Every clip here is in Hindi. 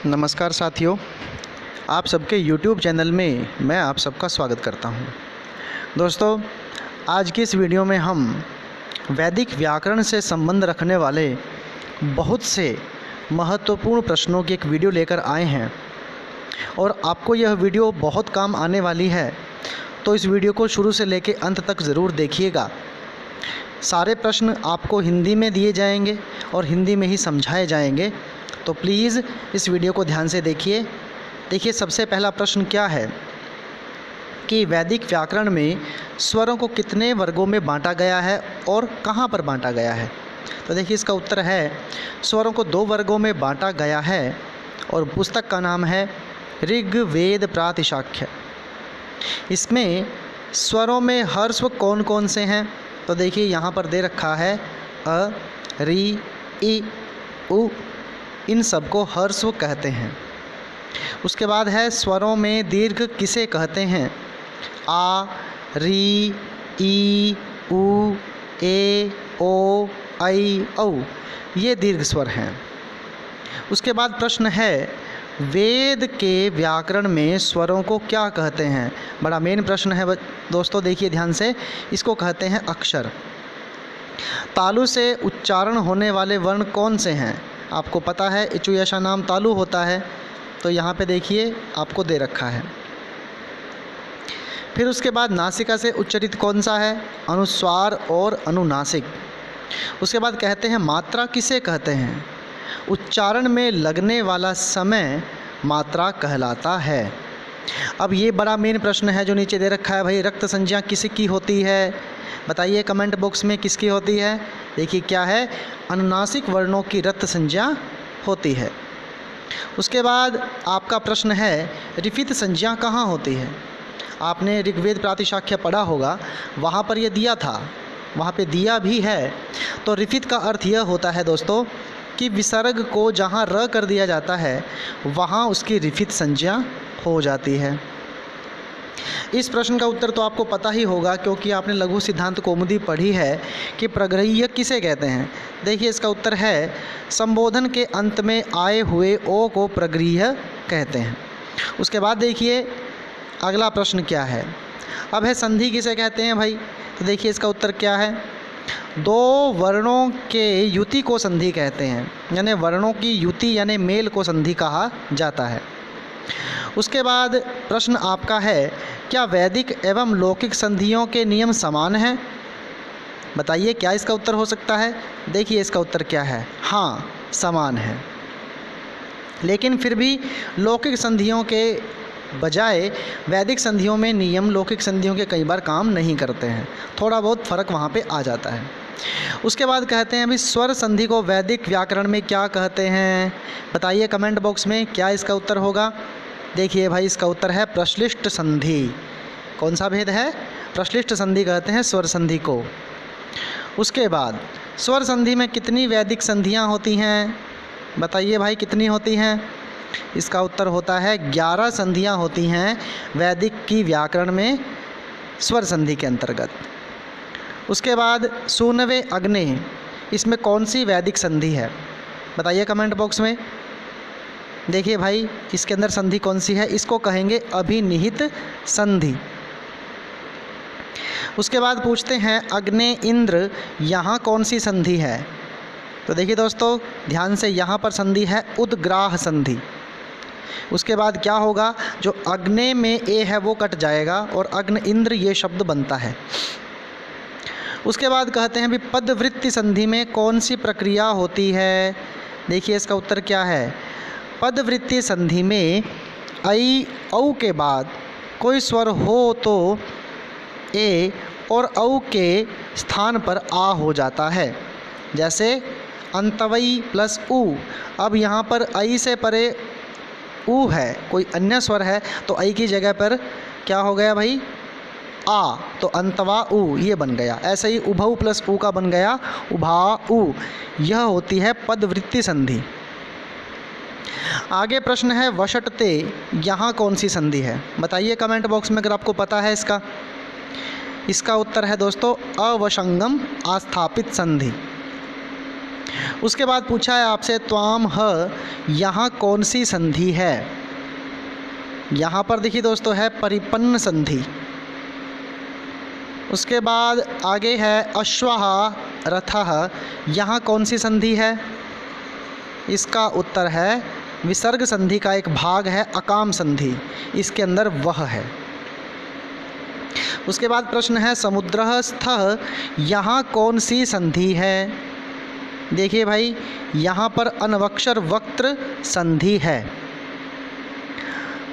नमस्कार साथियों, आप सबके YouTube चैनल में मैं आप सबका स्वागत करता हूं। दोस्तों, आज की इस वीडियो में हम वैदिक व्याकरण से संबंध रखने वाले बहुत से महत्वपूर्ण प्रश्नों की एक वीडियो लेकर आए हैं और आपको यह वीडियो बहुत काम आने वाली है, तो इस वीडियो को शुरू से लेकर अंत तक ज़रूर देखिएगा। सारे प्रश्न आपको हिंदी में दिए जाएंगे और हिंदी में ही समझाए जाएंगे, तो प्लीज़ इस वीडियो को ध्यान से देखिए। देखिए, सबसे पहला प्रश्न क्या है कि वैदिक व्याकरण में स्वरों को कितने वर्गों में बांटा गया है और कहाँ पर बांटा गया है। तो देखिए, इसका उत्तर है स्वरों को 2 वर्गों में बांटा गया है और पुस्तक का नाम है ऋग्वेद प्रातिशाख्य। इसमें स्वरों में हर्स्व कौन कौन से हैं, तो देखिए यहाँ पर दे रखा है अ, री, ई, उ, इन सब को हर्स्व कहते हैं। उसके बाद है स्वरों में दीर्घ किसे कहते हैं, आ, री, ई, उ, ए, ओ, ऐ, औ, ये दीर्घ स्वर हैं। उसके बाद प्रश्न है वेद के व्याकरण में स्वरों को क्या कहते हैं। बड़ा मेन प्रश्न है दोस्तों, देखिए ध्यान से, इसको कहते हैं अक्षर। तालु से उच्चारण होने वाले वर्ण कौन से हैं। आपको पता है इचु यशा नाम तालु होता है, तो यहाँ पे देखिए आपको दे रखा है। फिर उसके बाद नासिका से उच्चरित कौन सा है, अनुस्वार और अनुनासिक। उसके बाद कहते हैं मात्रा किसे कहते हैं, उच्चारण में लगने वाला समय मात्रा कहलाता है। अब ये बड़ा मेन प्रश्न है जो नीचे दे रखा है, भाई रक्त संज्ञा किसकी होती है, बताइए कमेंट बॉक्स में किसकी होती है। देखिए क्या है, अनुनासिक वर्णों की रक्त संज्ञा होती है। उसके बाद आपका प्रश्न है रिफित संज्ञा कहाँ होती है। आपने ऋग्वेद प्रातिशाख्य पढ़ा होगा, वहाँ पर यह दिया था, वहाँ पे दिया भी है। तो रिफित का अर्थ यह होता है दोस्तों कि विसर्ग को जहाँ र कर दिया जाता है वहाँ उसकी रिफित संज्ञा हो जाती है। इस प्रश्न का उत्तर तो आपको पता ही होगा, क्योंकि आपने लघु सिद्धांत कौमुदी पढ़ी है कि प्रग्रह्य किसे कहते हैं। देखिए इसका उत्तर है संबोधन के अंत में आए हुए ओ को प्रग्रह्य कहते हैं। उसके बाद देखिए अगला प्रश्न क्या है, अब है संधि किसे कहते हैं भाई। तो देखिए इसका उत्तर क्या है, 2 वर्णों के युति को संधि कहते हैं, यानी वर्णों की युति यानी मेल को संधि कहा जाता है। उसके बाद प्रश्न आपका है क्या वैदिक एवं लौकिक संधियों के नियम समान हैं। बताइए क्या इसका उत्तर हो सकता है। देखिए इसका उत्तर क्या है, हाँ समान है, लेकिन फिर भी लौकिक संधियों के बजाय वैदिक संधियों में नियम लौकिक संधियों के कई बार काम नहीं करते हैं, थोड़ा बहुत फ़र्क वहाँ पे आ जाता है। उसके बाद कहते हैं अभी स्वर संधि को वैदिक व्याकरण में क्या कहते हैं। बताइए कमेंट बॉक्स में क्या इसका उत्तर होगा। देखिए भाई इसका उत्तर है प्रश्लिष्ट संधि। कौन सा भेद है, प्रश्लिष्ट संधि कहते हैं स्वर संधि को। उसके बाद स्वर संधि में कितनी वैदिक संधियाँ होती हैं। बताइए भाई कितनी होती हैं। इसका उत्तर होता है 11 संधियाँ होती हैं वैदिक की व्याकरण में स्वर संधि के अंतर्गत। उसके बाद सूनवे अग्ने, इसमें कौन सी वैदिक संधि है। बताइए कमेंट बॉक्स में। देखिए भाई इसके अंदर संधि कौन सी है, इसको कहेंगे अभिनिहित संधि। उसके बाद पूछते हैं अग्ने इंद्र, यहाँ कौन सी संधि है। तो देखिए दोस्तों ध्यान से, यहाँ पर संधि है उद्ग्राह संधि। उसके बाद क्या होगा, जो अग्ने में ए है वो कट जाएगा और अग्न इंद्र ये शब्द बनता है। उसके बाद कहते हैं भी पदवृत्ति संधि में कौन सी प्रक्रिया होती है। देखिए इसका उत्तर क्या है, पदवृत्ति संधि में ऐ औ के बाद कोई स्वर हो तो ए और औ के स्थान पर आ हो जाता है, जैसे अंतवई प्लस उ। अब यहाँ पर ऐ से परे उ है, कोई अन्य स्वर है, तो ऐ की जगह पर क्या हो गया भाई, आ, तो अंतवा उ ये बन गया। ऐसे ही उभऊ प्लस उ का बन गया उभा उ। यह होती है पदवृत्ति संधि। आगे प्रश्न है वषटते, यहाँ कौन सी संधि है। बताइए कमेंट बॉक्स में अगर आपको पता है इसका। इसका उत्तर है दोस्तों अवशंगम आस्थापित संधि। उसके बाद पूछा है आपसे त्वाम ह, यहाँ कौन सी संधि है? यहाँ पर देखिए दोस्तों है परिपन्न संधि। उसके बाद आगे है अश्वः रथः, यहाँ कौन सी संधि है? इसका उत्तर है विसर्ग संधि का एक भाग है अकाम संधि, इसके अंदर वह है। उसके बाद प्रश्न है समुद्रः स्थः, यहाँ कौन सी संधि है? देखिए भाई यहाँ पर अनवक्षर वक्त्र संधि है।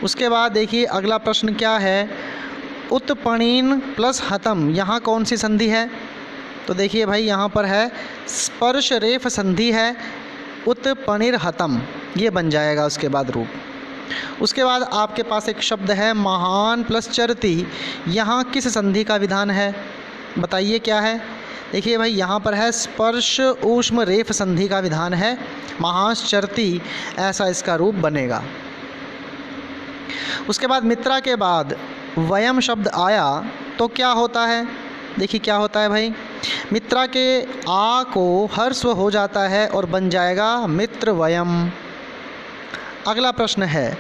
उसके बाद देखिए अगला प्रश्न क्या है, उत्पणीन प्लस हतम, यहाँ कौन सी संधि है? तो देखिए भाई यहाँ पर है स्पर्श रेफ संधि है, उत्पणिर हतम, ये बन जाएगा उसके बाद रूप। उसके बाद आपके पास एक शब्द है महान प्लस चरती, यहाँ किस संधि का विधान है? बताइए क्या है? देखिए भाई यहाँ पर है स्पर्श ऊष्म रेफ संधि का विधान है, महाश्चरती ऐसा इसका रूप बनेगा। उसके बाद मित्रा के बाद वयम शब्द आया तो क्या होता है? देखिए क्या होता है भाई, मित्रा के आ को हर्स्व हो जाता है और बन जाएगा मित्र वयम। अगला प्रश्न है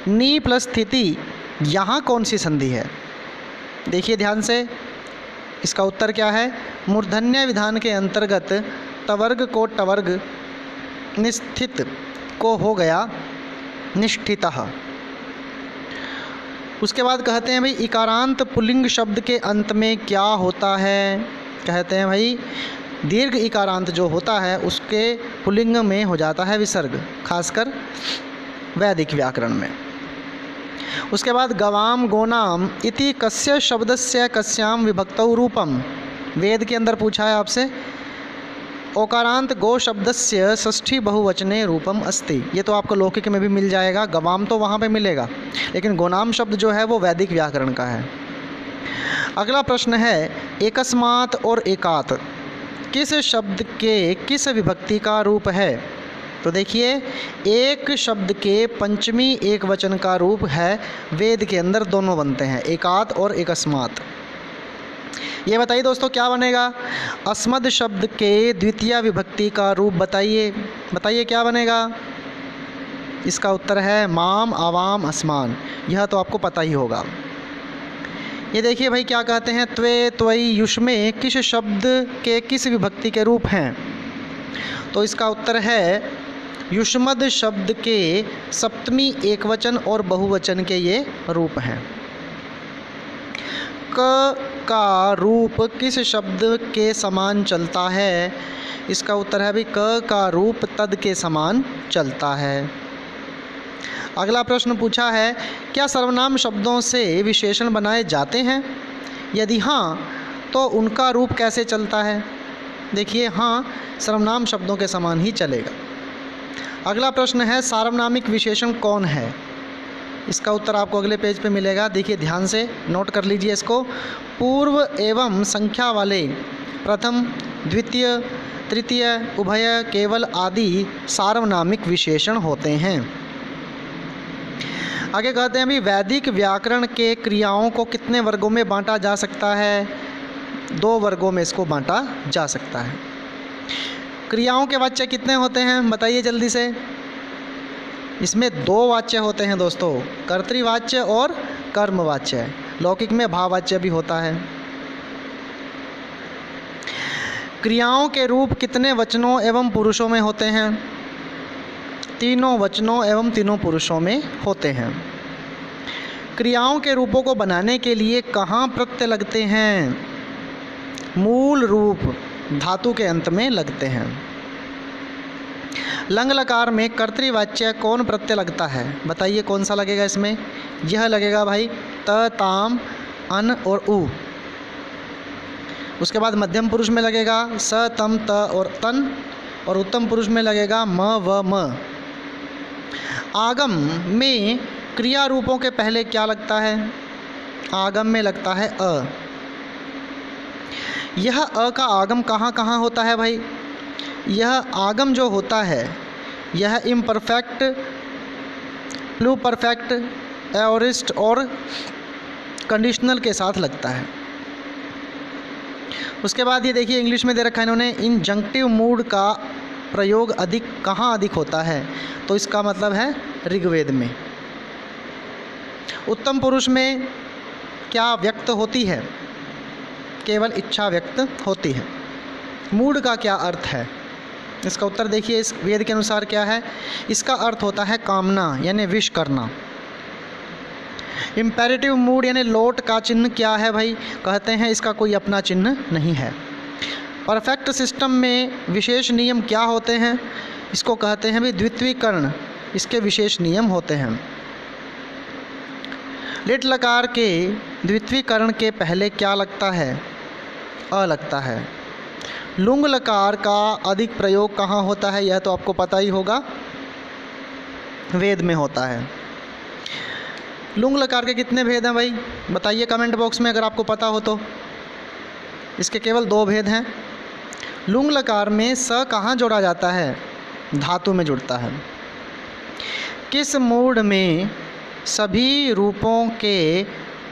नी प्लस स्थिति, यहाँ कौन सी संधि है? देखिए ध्यान से, इसका उत्तर क्या है? मूर्धन्य विधान के अंतर्गत तवर्ग को टवर्ग, निस्थित को हो गया निष्ठितः। उसके बाद कहते हैं भाई इकारांत पुल्लिंग शब्द के अंत में क्या होता है? कहते हैं भाई दीर्घ इकारांत जो होता है उसके पुल्लिंग में हो जाता है विसर्ग, खासकर वैदिक व्याकरण में। उसके बाद गवाम गोनाम इति कस्य शब्दस्य कस्याम विभक्तौ रूपम, वेद के अंदर पूछा है आपसे ओकारांत गो शब्दस्य षष्ठी बहुवचने रूपम अस्ति, ये तो आपको लौकिक में भी मिल जाएगा, गवाम तो वहाँ पे मिलेगा, लेकिन गोनाम शब्द जो है वो वैदिक व्याकरण का है। अगला प्रश्न है एकस्मात् और एकात किस शब्द के किस विभक्ति का रूप है? तो देखिए एक शब्द के पंचमी एक वचन का रूप है, वेद के अंदर दोनों बनते हैं, एकात और एकस्मात्। ये बताइए दोस्तों क्या बनेगा? अस्मद शब्द के द्वितीय विभक्ति का रूप बताइए, बताइए क्या बनेगा? इसका उत्तर है माम आवाम अस्मान, यह तो आपको पता ही होगा। ये देखिए भाई क्या कहते हैं त्वे त्वई युष्मे किस शब्द के किस विभक्ति के रूप हैं? तो इसका उत्तर है युष्मद शब्द के सप्तमी एकवचन और बहुवचन के ये रूप हैं। क का रूप किस शब्द के समान चलता है? इसका उत्तर है भाई क का रूप तद के समान चलता है। अगला प्रश्न पूछा है क्या सर्वनाम शब्दों से विशेषण बनाए जाते हैं? यदि हाँ तो उनका रूप कैसे चलता है? देखिए हाँ, सर्वनाम शब्दों के समान ही चलेगा। अगला प्रश्न है सार्वनामिक विशेषण कौन है? इसका उत्तर आपको अगले पेज पे मिलेगा, देखिए ध्यान से नोट कर लीजिए इसको। पूर्व एवं संख्या वाले प्रथम, द्वितीय, तृतीय, उभय, केवल आदि सार्वनामिक विशेषण होते हैं। आगे कहते हैं भी वैदिक व्याकरण के क्रियाओं को कितने वर्गों में बांटा जा सकता है? 2 वर्गों में इसको बांटा जा सकता है। क्रियाओं के वाच्य कितने होते हैं बताइए जल्दी से? इसमें 2 वाच्य होते हैं दोस्तों, कर्तृवाच्य और कर्मवाच्य। लौकिक में भाववाच्य भी होता है। क्रियाओं के रूप कितने वचनों एवं पुरुषों में होते हैं? 3 वचनों एवं 3 पुरुषों में होते हैं। क्रियाओं के रूपों को बनाने के लिए कहाँ प्रत्यय लगते हैं? मूल रूप धातु के अंत में लगते हैं। लंग लकार में कर्तृवाच्य कौन प्रत्यय लगता है? बताइए कौन सा लगेगा इसमें? यह लगेगा भाई त, ताम, अन और उ। उसके बाद मध्यम पुरुष में लगेगा स, तम, त और तन, और उत्तम पुरुष में लगेगा म, व, म। आगम में क्रिया रूपों के पहले क्या लगता है? आगम में लगता है अ। यह अ का आगम कहाँ कहाँ होता है भाई? यह आगम जो होता है यह इम्परफेक्ट, प्लूपरफेक्ट, एओरिस्ट और कंडीशनल के साथ लगता है। उसके बाद ये देखिए इंग्लिश में दे रखा है इन्होंने, इंजंक्टिव मूड का प्रयोग कहाँ अधिक होता है? तो इसका मतलब है ऋग्वेद में। उत्तम पुरुष में क्या व्यक्त होती है? केवल इच्छा व्यक्त होती है। मूढ़ का क्या अर्थ है? इसका उत्तर देखिए, इस वेद के अनुसार क्या है? इसका अर्थ होता है कामना यानी विश करना। इम्पेरेटिव मूड यानी लोट का चिन्ह क्या है भाई? कहते हैं इसका कोई अपना चिन्ह नहीं है। परफेक्ट सिस्टम में विशेष नियम क्या होते हैं? इसको कहते हैं भी द्वित्वीकरण, इसके विशेष नियम होते हैं। लिट लकार के द्वित्वीकरण के पहले क्या लगता है? अ लगता है। लुंग लकार का अधिक प्रयोग कहाँ होता है? यह तो आपको पता ही होगा, वेद में होता है। लुंग लकार के कितने भेद हैं भाई? बताइए कमेंट बॉक्स में अगर आपको पता हो तो। इसके केवल 2 भेद हैं। लुंग लकार में स कहाँ जोड़ा जाता है? धातु में जुड़ता है। किस मूड में सभी रूपों के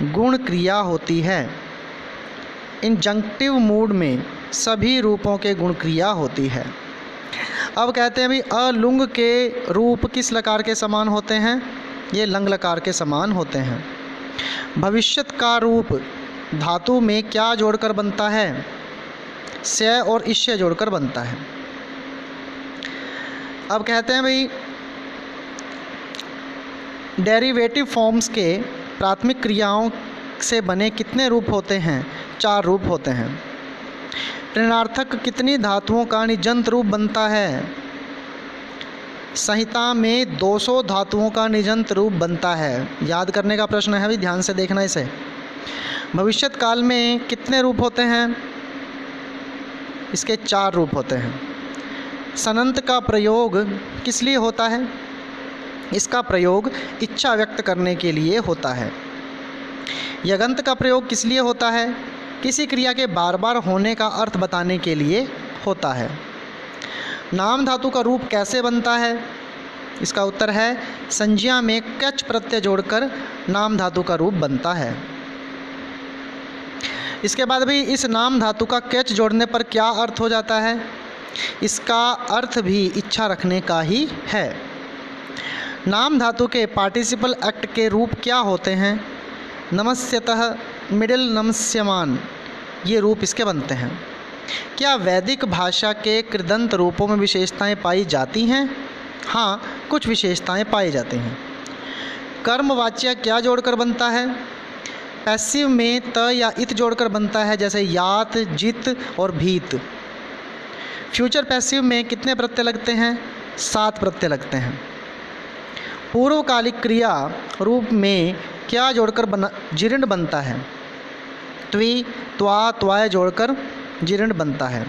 गुण क्रिया होती है? इंजंक्टिव मूड में सभी रूपों के गुण क्रिया होती है। अब कहते हैं भी अलुंग के रूप किस लकार के समान होते हैं? ये लंग लकार के समान होते हैं। भविष्यत का रूप धातु में क्या जोड़कर बनता है? से और इश्य जोड़कर बनता है। अब कहते हैं भाई डेरिवेटिव फॉर्म्स के प्राथमिक क्रियाओं से बने कितने रूप होते हैं? 4 रूप होते हैं। ऋणार्थक कितनी धातुओं का निजंत रूप बनता है? संहिता में 200 धातुओं का निजंत रूप बनता है। याद करने का प्रश्न है, अभी ध्यान से देखना इसे। भविष्यत काल में कितने रूप होते हैं? इसके 4 रूप होते हैं। सनंत का प्रयोग किस लिए होता है? इसका प्रयोग इच्छा व्यक्त करने के लिए होता है। यगंत का प्रयोग किस लिए होता है? किसी क्रिया के बार बार होने का अर्थ बताने के लिए होता है। नाम धातु का रूप कैसे बनता है? इसका उत्तर है संज्ञा में कच प्रत्यय जोड़कर नाम धातु का रूप बनता है। इसके बाद भी इस नाम धातु का कच जोड़ने पर क्या अर्थ हो जाता है? इसका अर्थ भी इच्छा रखने का ही है। नाम धातु के पार्टिसिपल एक्ट के रूप क्या होते हैं? नमस्यतः, मिडिल, नमस्यमान, ये रूप इसके बनते हैं। क्या वैदिक भाषा के कृदंत रूपों में विशेषताएं पाई जाती हैं? हाँ, कुछ विशेषताएं पाई जाती हैं। कर्मवाच्य क्या जोड़कर बनता है? पैसिव में त या इत जोड़कर बनता है, जैसे यात, जित और भीत। फ्यूचर पैसिव में कितने प्रत्यय लगते हैं? 7 प्रत्यय लगते हैं। पूर्वकालिक क्रिया रूप में क्या जोड़कर जीर्ण बनता है? त्वी, त्वा, त्वाय जोड़कर जीर्ण बनता है।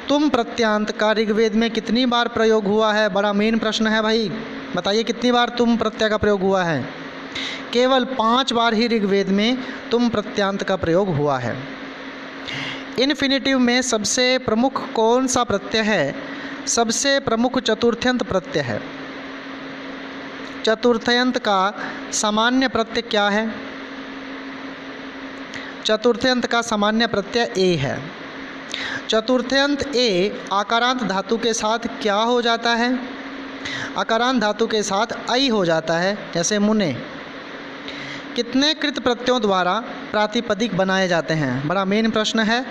तुम प्रत्यांत का ऋग्वेद में कितनी बार प्रयोग हुआ है? बड़ा मेन प्रश्न है भाई, बताइए कितनी बार तुम प्रत्यय का प्रयोग हुआ है? केवल 5 बार ही ऋग्वेद में तुम प्रत्यांत का प्रयोग हुआ है। इन्फिनिटिव में सबसे प्रमुख कौन सा प्रत्यय है? सबसे प्रमुख चतुर्थ्यंत प्रत्यय है। चतुर्थ्यंत का सामान्य प्रत्यय क्या है? चतुर्थ्यंत का सामान्य प्रत्यय ए है। चतुर्थ्यंत ए आकारांत धातु के साथ क्या हो जाता है? आकारांत धातु के साथ आई हो जाता है, जैसे मुने। कितने कृत प्रत्ययों द्वारा प्रातिपदिक बनाए जाते हैं? बड़ा मेन प्रश्न है।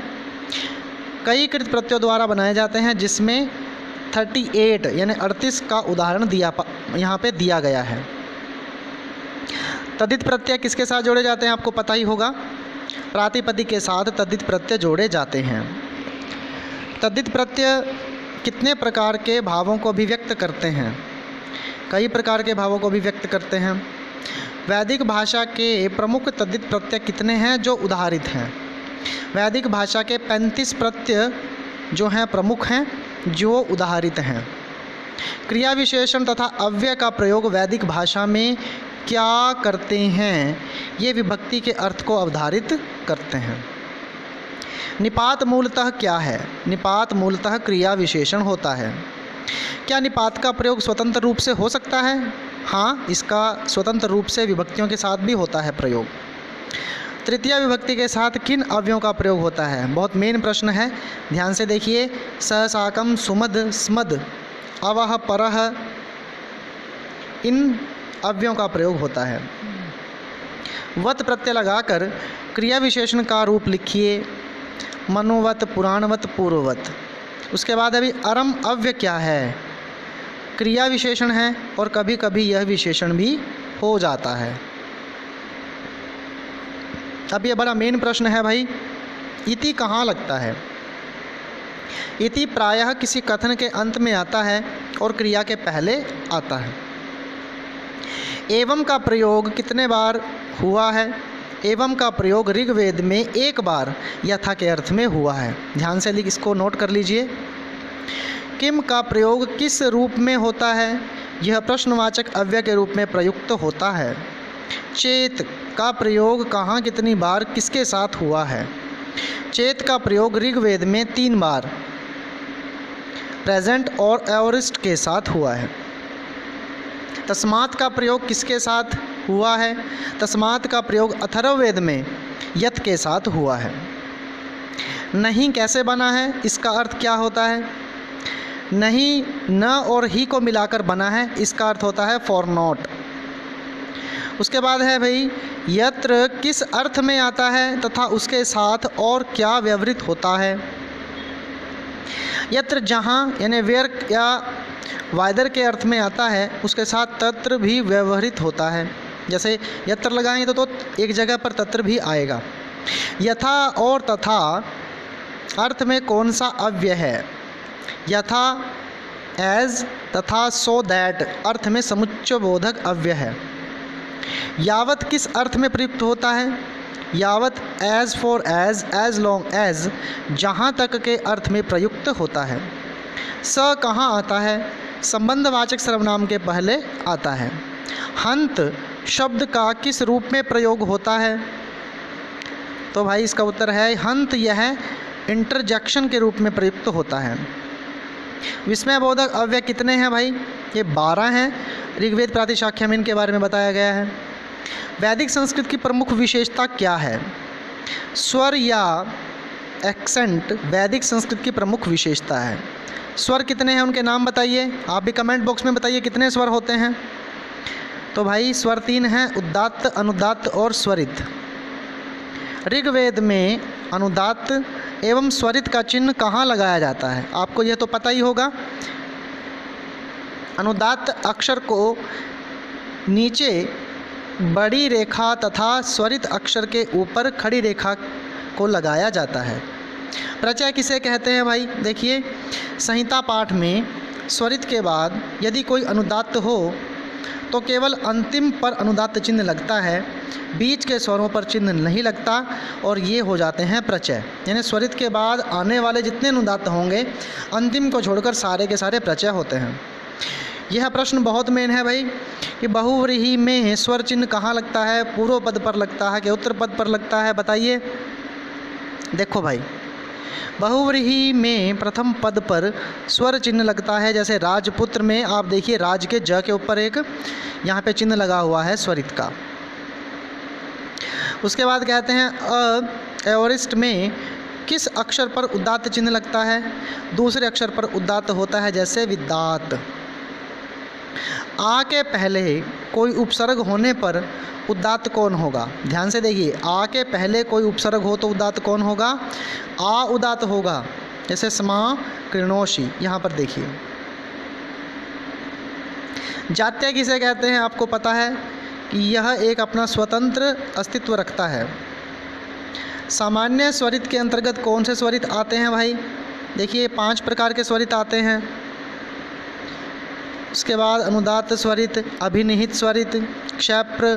कई कृत प्रत्ययों द्वारा बनाए जाते हैं, जिसमें 38 यानी 38 का उदाहरण यहाँ पे दिया गया है। तद्धित प्रत्यय किसके साथ जोड़े जाते हैं? आपको पता ही होगा, प्रातिपदिक के साथ तद्धित प्रत्यय जोड़े जाते हैं। तद्धित प्रत्यय कितने प्रकार के भावों को अभिव्यक्त करते हैं? कई प्रकार के भावों को अभिव्यक्त करते हैं। वैदिक भाषा के प्रमुख तद्धित प्रत्यय कितने हैं जो उदाहरित हैं? वैदिक भाषा के 35 प्रत्यय जो हैं प्रमुख हैं, जो उदाहरित हैं। क्रिया विशेषण तथा अव्यय का प्रयोग वैदिक भाषा में क्या करते हैं? ये विभक्ति के अर्थ को अवधारित करते हैं। निपात मूलतः क्या है? निपात मूलतः क्रिया विशेषण होता है। क्या निपात का प्रयोग स्वतंत्र रूप से हो सकता है? हाँ, इसका स्वतंत्र रूप से विभक्तियों के साथ भी होता है प्रयोग। तृतीया विभक्ति के साथ किन अव्ययों का प्रयोग होता है? बहुत मेन प्रश्न है, ध्यान से देखिए। स, साकम, सुमद, स्मद, अवह, परह, इन अव्ययों का प्रयोग होता है। वत प्रत्यय लगाकर क्रिया विशेषण का रूप लिखिए। मनोवत, पुराणवत, पूर्ववत। उसके बाद अभी अरम अव्यय क्या है? क्रिया विशेषण है और कभी कभी यह विशेषण भी हो जाता है। अब ये बड़ा मेन प्रश्न है भाई, इति कहाँ लगता है? इति प्रायः किसी कथन के अंत में आता है और क्रिया के पहले आता है। एवं का प्रयोग कितने बार हुआ है? एवं का प्रयोग ऋग्वेद में एक बार यथा के अर्थ में हुआ है। ध्यान से इसको नोट कर लीजिए। किम का प्रयोग किस रूप में होता है? यह प्रश्नवाचक अव्यय के रूप में प्रयुक्त होता है। चेत का प्रयोग कहाँ कितनी बार किसके साथ हुआ है? चेत का प्रयोग ऋग्वेद में 3 बार प्रेजेंट और एओरिस्ट के साथ हुआ है। तस्मात् का प्रयोग किसके साथ हुआ है? तस्मात् का प्रयोग अथर्ववेद में यत के साथ हुआ है। नहीं कैसे बना है? इसका अर्थ क्या होता है? नहीं न और ही को मिलाकर बना है, इसका अर्थ होता है फॉर नॉट। उसके बाद है भाई यत्र किस अर्थ में आता है तथा उसके साथ और क्या व्यवहृत होता है? यत्र जहाँ यानी वेयर या वाइदर के अर्थ में आता है, उसके साथ तत्र भी व्यवहृत होता है। जैसे यत्र लगाएंगे तो एक जगह पर तत्र भी आएगा। यथा और तथा अर्थ में कौन सा अव्यय है? यथा एज तथा सो दैट अर्थ में समुच्चयबोधक अव्यय है। यावत किस अर्थ में प्रयुक्त होता है? यावत as far as long as, जहाँ तक के अर्थ में प्रयुक्त होता है। स कहाँ आता है? संबंधवाचक सर्वनाम के पहले आता है। हंत शब्द का किस रूप में प्रयोग होता है? तो भाई इसका उत्तर है हंत, यह इंटरजेक्शन के रूप में प्रयुक्त होता है। विस्मयबोधक अव्यय कितने हैं भाई? ये 12 हैं। ऋग्वेद प्रातिशाख्य में इनके बारे में बताया गया है। वैदिक संस्कृत की प्रमुख विशेषता क्या है? स्वर या एक्सेंट वैदिक संस्कृत की प्रमुख विशेषता है। स्वर कितने हैं उनके नाम बताइए, आप भी कमेंट बॉक्स में बताइए कितने स्वर होते हैं। तो भाई स्वर 3 हैं, उदात्त, अनुदात्त और स्वरित। ऋग्वेद में अनुदात्त एवं स्वरित का चिन्ह कहाँ लगाया जाता है? आपको यह तो पता ही होगा। अनुदात्त अक्षर को नीचे बड़ी रेखा तथा स्वरित अक्षर के ऊपर खड़ी रेखा को लगाया जाता है। प्रत्यय किसे कहते हैं भाई? देखिए संहिता पाठ में स्वरित के बाद यदि कोई अनुदात्त हो तो केवल अंतिम पर अनुदात्त चिन्ह लगता है, बीच के स्वरों पर चिन्ह नहीं लगता और ये हो जाते हैं प्रत्यय। यानी स्वरित के बाद आने वाले जितने अनुदात्त होंगे अंतिम को छोड़कर सारे के सारे प्रत्यय होते हैं। यह प्रश्न बहुत मेन है भाई कि बहुव्रीहि में स्वर चिन्ह कहाँ लगता है? पूर्व पद पर लगता है कि उत्तर पद पर लगता है? बताइए। देखो भाई बहुव्रीहि में प्रथम पद पर स्वर चिन्ह लगता है। जैसे राजपुत्र में आप देखिए राज के ज के ऊपर एक यहाँ पे चिन्ह लगा हुआ है स्वरित का। उसके बाद कहते हैं एओरिस्ट में किस अक्षर पर उदात्त चिन्ह लगता है? दूसरे अक्षर पर उदात्त होता है, जैसे विदात। आ के पहले कोई उपसर्ग होने पर उदात्त कौन होगा? ध्यान से देखिए, आ के पहले कोई उपसर्ग हो तो उदात्त कौन होगा? आ उदात्त होगा। जैसे स्मा कृणोषि, यहाँ पर देखिए। जात्य किसे कहते हैं? आपको पता है कि यह एक अपना स्वतंत्र अस्तित्व रखता है। सामान्य स्वरित के अंतर्गत कौन से स्वरित आते हैं भाई? देखिए 5 प्रकार के स्वरित आते हैं। उसके बाद अनुदात्त स्वरित, अभिनिहित स्वरित, क्षैप्र,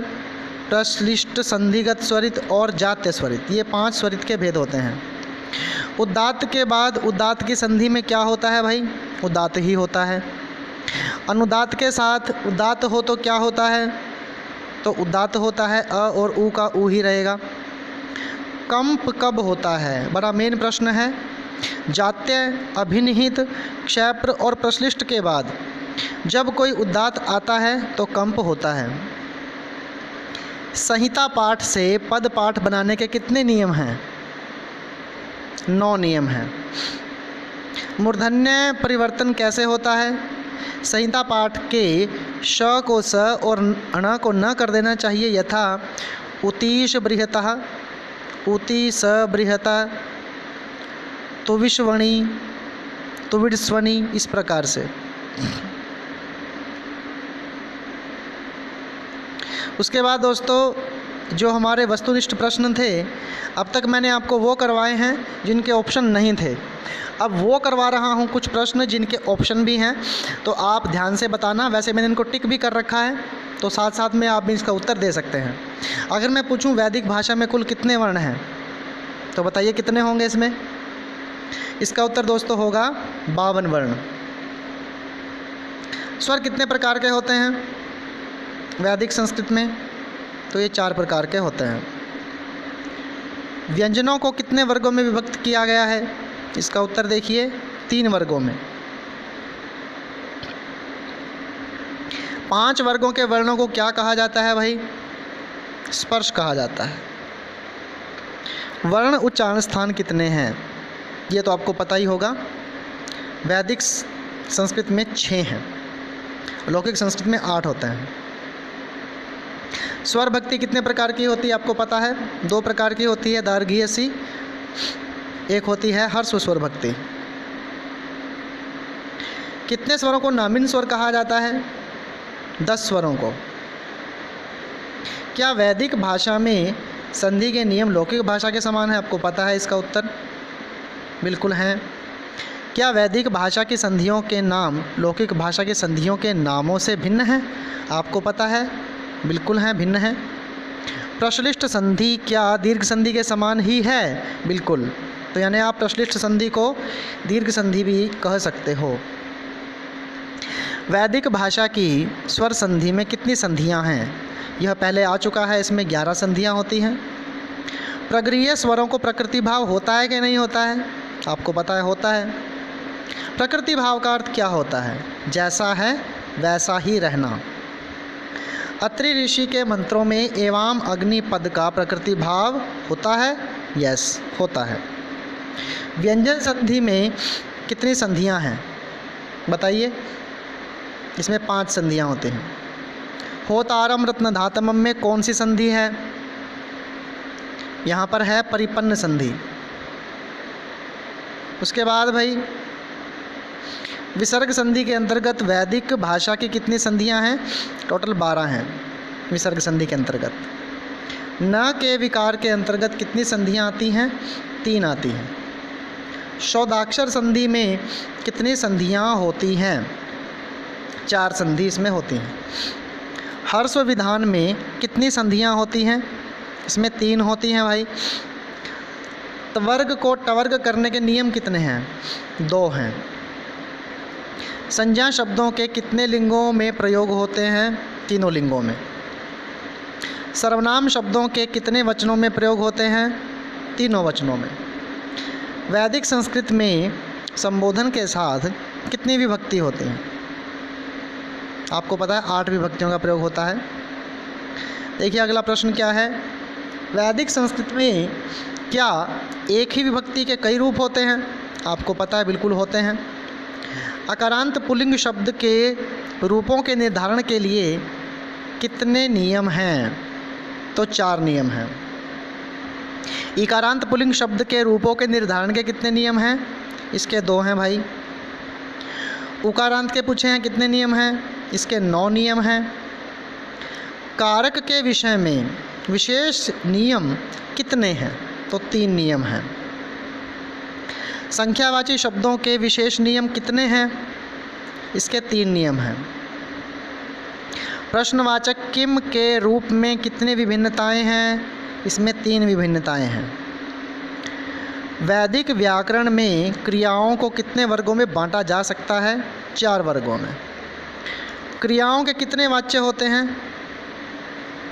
प्रश्लिष्ट, संधिगत स्वरित और जात्य स्वरित। ये 5 स्वरित के भेद होते हैं। उदात्त के बाद उदात्त की संधि में क्या होता है भाई? उदात्त ही होता है। अनुदात्त के साथ उदात्त हो तो क्या होता है? तो उदात्त होता है, अ और ऊ का ऊ ही रहेगा। कंप कब होता है? बड़ा मेन प्रश्न है। जात्य, अभिनिहित, क्षैप्र और प्रश्लिष्ट के बाद जब कोई उदात्त आता है तो कंप होता है। संहिता पाठ से पद पाठ बनाने के कितने नियम हैं? 9 नियम हैं। मूर्धन्य परिवर्तन कैसे होता है? संहिता पाठ के श को स और ण को न कर देना चाहिए, यथा उतीश बृहतः, उति स बृहतः, तुविश्वणी, तुविड्स्वनी, इस प्रकार से। उसके बाद दोस्तों जो हमारे वस्तुनिष्ठ प्रश्न थे, अब तक मैंने आपको वो करवाए हैं जिनके ऑप्शन नहीं थे। अब वो करवा रहा हूँ कुछ प्रश्न जिनके ऑप्शन भी हैं, तो आप ध्यान से बताना। वैसे मैंने इनको टिक भी कर रखा है, तो साथ साथ में आप भी इसका उत्तर दे सकते हैं। अगर मैं पूछूं वैदिक भाषा में कुल कितने वर्ण हैं, तो बताइए कितने होंगे इसमें? इसका उत्तर दोस्तों होगा 52 वर्ण। स्वर कितने प्रकार के होते हैं वैदिक संस्कृत में? तो ये 4 प्रकार के होते हैं। व्यंजनों को कितने वर्गों में विभक्त किया गया है? इसका उत्तर देखिए 3 वर्गों में। 5 वर्गों के वर्णों को क्या कहा जाता है भाई? स्पर्श कहा जाता है। वर्ण उच्चारण स्थान कितने हैं? ये तो आपको पता ही होगा। वैदिक संस्कृत में 6 हैं, लौकिक संस्कृत में 8 होते हैं। स्वर भक्ति कितने प्रकार की होती है आपको पता है? 2 प्रकार की होती है, दार्घीयसी, एक होती है हर्ष स्वर भक्ति। कितने स्वरों को नामिन स्वर कहा जाता है? 10 स्वरों को। क्या वैदिक भाषा में संधि के नियम लौकिक भाषा के समान है? आपको पता है इसका उत्तर बिल्कुल है। क्या वैदिक भाषा की संधियों के नाम लौकिक भाषा की संधियों के नामों से भिन्न हैं? आपको पता है बिल्कुल है, भिन्न है। प्रश्लिष्ट संधि क्या दीर्घ संधि के समान ही है? बिल्कुल। तो यानी आप प्रश्लिष्ट संधि को दीर्घ संधि भी कह सकते हो। वैदिक भाषा की स्वर संधि में कितनी संधियां हैं? यह पहले आ चुका है, इसमें 11 संधियां होती हैं। प्रगृह्य स्वरों को प्रकृति भाव होता है कि नहीं होता है? आपको पता है होता है। प्रकृति भाव का अर्थ क्या होता है? जैसा है वैसा ही रहना। अत्रि ऋषि के मंत्रों में एवं अग्नि पद का प्रकृति भाव होता है? यस, होता है। व्यंजन संधि में कितनी संधियां हैं बताइए? इसमें 5 संधियां होती हैं। होतारम रत्नधातमम में कौन सी संधि है? यहाँ पर है परिपन्न संधि। उसके बाद भाई विसर्ग संधि के अंतर्गत वैदिक भाषा की कितनी संधियां हैं? टोटल 12 हैं विसर्ग संधि के अंतर्गत। न के विकार के अंतर्गत कितनी संधियां आती हैं? 3 आती हैं। शोधाक्षर संधि में कितनी संधियां होती हैं? 4 संधि इसमें होती हैं। हर्स्व विधान में कितनी संधियां होती हैं? इसमें 3 होती हैं भाई। त्वर्ग को टवर्ग करने के नियम कितने हैं? 2 हैं। संज्ञा शब्दों के कितने लिंगों में प्रयोग होते हैं? 3 लिंगों में। सर्वनाम शब्दों के कितने वचनों में प्रयोग होते हैं? 3 वचनों में। वैदिक संस्कृत में संबोधन के साथ कितनी विभक्ति होती हैं? आपको पता है 8 विभक्तियों का प्रयोग होता है। देखिए अगला प्रश्न क्या है? वैदिक संस्कृत में क्या एक ही विभक्ति के कई रूप होते हैं? आपको पता है बिल्कुल होते हैं। अकारांत पुल्लिंग शब्द के रूपों के निर्धारण के लिए कितने नियम हैं? तो 4 नियम हैं। इकारांत पुल्लिंग शब्द के रूपों के निर्धारण के कितने नियम हैं? इसके 2 हैं भाई। उकारांत के पूछे हैं कितने नियम हैं? इसके 9 नियम हैं। कारक के विषय में विशेष नियम कितने हैं? तो 3 नियम हैं। संख्यावाची शब्दों के विशेष नियम कितने हैं? इसके 3 नियम हैं। प्रश्नवाचक किम के रूप में कितने विभिन्नताएं हैं? इसमें 3 विभिन्नताएं हैं। वैदिक व्याकरण में क्रियाओं को कितने वर्गों में बांटा जा सकता है? 4 वर्गों में। क्रियाओं के कितने वाच्य होते हैं?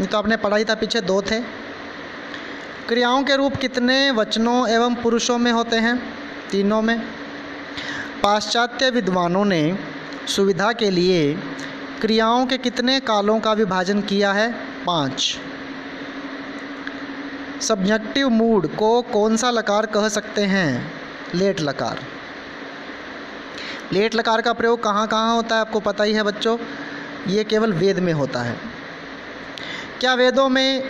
ये तो आपने पढ़ा ही था पीछे, 2 थे। क्रियाओं के रूप कितने वचनों एवं पुरुषों में होते हैं? 3 में। पाश्चात्य विद्वानों ने सुविधा के लिए क्रियाओं के कितने कालों का विभाजन किया है? 5। सब्जेक्टिव मूड को कौन सा लकार कह सकते हैं? लेट लकार। लेट लकार का प्रयोग कहाँ कहाँ होता है आपको पता ही है बच्चों, ये केवल वेद में होता है। क्या वेदों में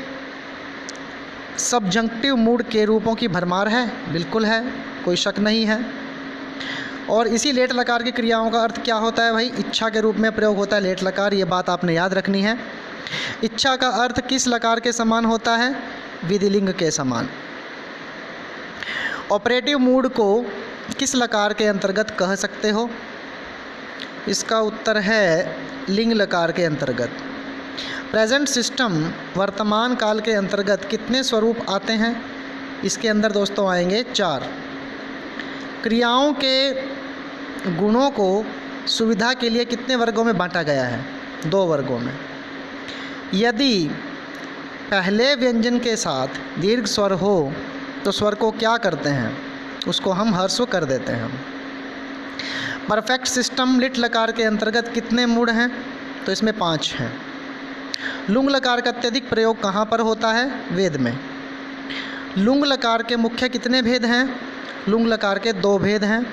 सब्जेक्टिव मूड के रूपों की भरमार है? बिल्कुल है, कोई शक नहीं है। और इसी लेट लकार की क्रियाओं का अर्थ क्या होता है भाई? इच्छा के रूप में प्रयोग होता है लेट लकार, ये बात आपने याद रखनी है। इच्छा का अर्थ किस लकार के समान होता है? विधिलिंग के समान। ऑपरेटिव मूड को किस लकार के अंतर्गत कह सकते हो? इसका उत्तर है लिंग लकार के अंतर्गत। प्रेजेंट सिस्टम वर्तमान काल के अंतर्गत कितने स्वरूप आते हैं? इसके अंदर दोस्तों आएंगे 4। क्रियाओं के गुणों को सुविधा के लिए कितने वर्गों में बांटा गया है? 2 वर्गों में। यदि पहले व्यंजन के साथ दीर्घ स्वर हो तो स्वर को क्या करते हैं? उसको हम ह्रस्व कर देते हैं। परफेक्ट सिस्टम लिट लकार के अंतर्गत कितने मूड हैं? तो इसमें 5 हैं। लुंग लकार का अत्यधिक प्रयोग कहाँ पर होता है? वेद में। लुंग लकार के मुख्य कितने भेद हैं? लुंग लकार के 2 भेद हैं।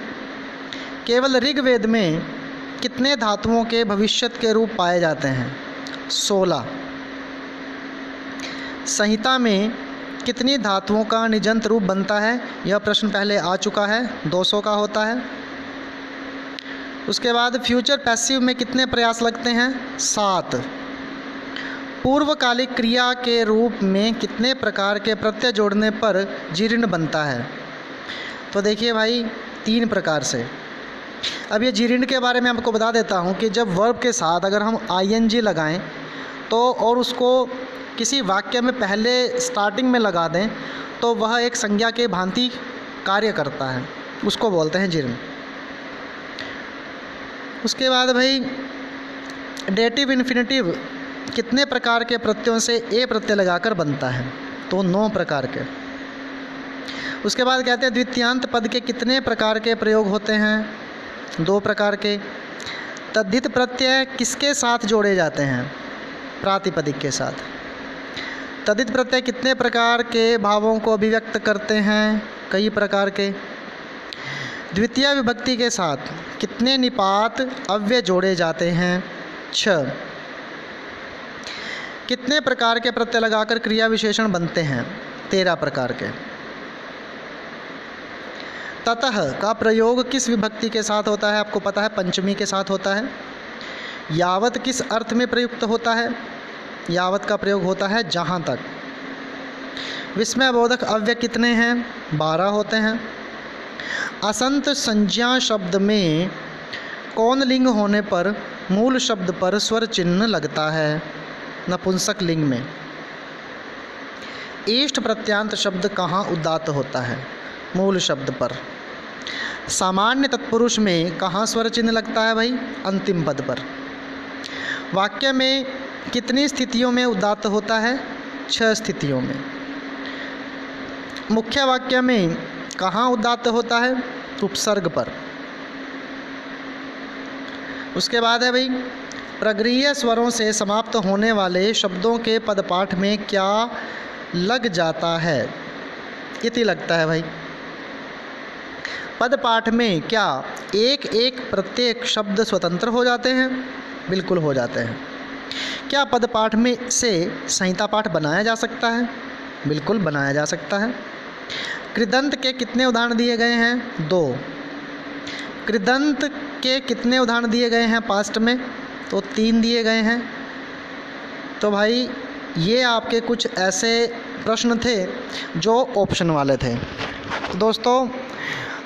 केवल ऋग्वेद में कितने धातुओं के भविष्यत के रूप पाए जाते हैं? 16। संहिता में कितनी धातुओं का निजंत रूप बनता है? यह प्रश्न पहले आ चुका है, 200 का होता है। उसके बाद फ्यूचर पैसिव में कितने प्रयास लगते हैं? 7। पूर्वकालिक क्रिया के रूप में कितने प्रकार के प्रत्यय जोड़ने पर जीर्ण बनता है? तो देखिए भाई 3 प्रकार से। अब ये जीर्ण के बारे में आपको बता देता हूँ कि जब वर्ब के साथ अगर हम ing लगाएं तो और उसको किसी वाक्य में पहले स्टार्टिंग में लगा दें तो वह एक संज्ञा के भांति कार्य करता है, उसको बोलते हैं जीर्ण। उसके बाद भाई डेटिव इन्फिनेटिव कितने प्रकार के प्रत्ययों से ए प्रत्यय लगाकर बनता है? तो 9 प्रकार के। उसके बाद कहते हैं द्वितीयांत पद के कितने प्रकार के प्रयोग होते हैं? 2 प्रकार के। तद्धित प्रत्यय किसके साथ जोड़े जाते हैं? प्रातिपदिक के साथ। तद्धित प्रत्यय कितने प्रकार के भावों को अभिव्यक्त करते हैं? कई प्रकार के। द्वितीय विभक्ति के साथ कितने निपात अव्यय जोड़े जाते हैं? 6। कितने प्रकार के प्रत्यय लगाकर क्रिया विशेषण बनते हैं? 13 प्रकार के। ततः का प्रयोग किस विभक्ति के साथ होता है? आपको पता है पंचमी के साथ होता है। यावत किस अर्थ में प्रयुक्त होता है? यावत का प्रयोग होता है जहाँ तक। विस्मय बोधक अव्यय कितने हैं? 12 होते हैं। असंत संज्ञा शब्द में कौन लिंग होने पर मूल शब्द पर स्वर चिन्ह लगता है? नपुंसक लिंग में। इष्ट प्रत्यांत शब्द कहाँ उदात्त होता है? मूल शब्द पर। सामान्य तत्पुरुष में कहाँ स्वर चिन्ह लगता है भाई? अंतिम पद पर। वाक्य में कितनी स्थितियों में उदात्त होता है? 6 स्थितियों में। मुख्य वाक्य में कहाँ उदात्त होता है? उपसर्ग पर। उसके बाद है भाई प्रगृह्य स्वरों से समाप्त होने वाले शब्दों के पदपाठ में क्या लग जाता है? इति लगता है भाई। पदपाठ में क्या एक एक प्रत्येक शब्द स्वतंत्र हो जाते हैं? बिल्कुल हो जाते हैं। क्या पदपाठ में से संहिता पाठ बनाया जा सकता है? बिल्कुल बनाया जा सकता है। कृदंत के कितने उदाहरण दिए गए हैं? 2। कृदंत के कितने उदाहरण दिए गए हैं पास्ट में? तो 3 दिए गए हैं। तो भाई ये आपके कुछ ऐसे प्रश्न थे जो ऑप्शन वाले थे। तो दोस्तों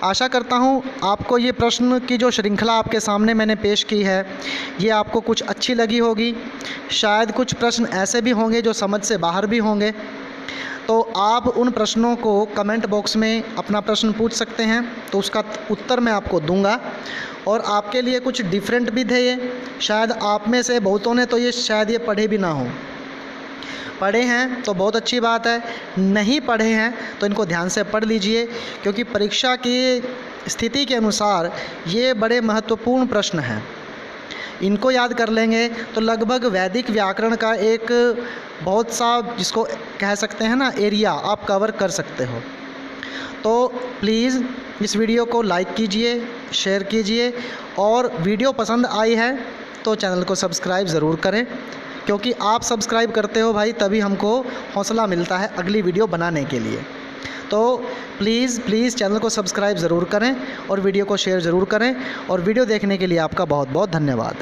आशा करता हूँ आपको ये प्रश्न की जो श्रृंखला आपके सामने मैंने पेश की है ये आपको कुछ अच्छी लगी होगी। शायद कुछ प्रश्न ऐसे भी होंगे जो समझ से बाहर भी होंगे, तो आप उन प्रश्नों को कमेंट बॉक्स में अपना प्रश्न पूछ सकते हैं, तो उसका उत्तर मैं आपको दूंगा। और आपके लिए कुछ डिफरेंट भी थे ये। शायद आप में से बहुतों ने तो ये शायद ये पढ़े भी ना हो। पढ़े हैं तो बहुत अच्छी बात है, नहीं पढ़े हैं तो इनको ध्यान से पढ़ लीजिए, क्योंकि परीक्षा की स्थिति के अनुसार ये बड़े महत्वपूर्ण प्रश्न हैं। इनको याद कर लेंगे तो लगभग वैदिक व्याकरण का एक बहुत सा, जिसको कह सकते हैं ना, एरिया आप कवर कर सकते हो। तो प्लीज़ इस वीडियो को लाइक कीजिए, शेयर कीजिए, और वीडियो पसंद आई है तो चैनल को सब्सक्राइब ज़रूर करें, क्योंकि आप सब्सक्राइब करते हो भाई, तभी हमको हौसला मिलता है अगली वीडियो बनाने के लिए। तो प्लीज़ चैनल को सब्सक्राइब ज़रूर करें और वीडियो को शेयर ज़रूर करें, और वीडियो देखने के लिए आपका बहुत बहुत धन्यवाद।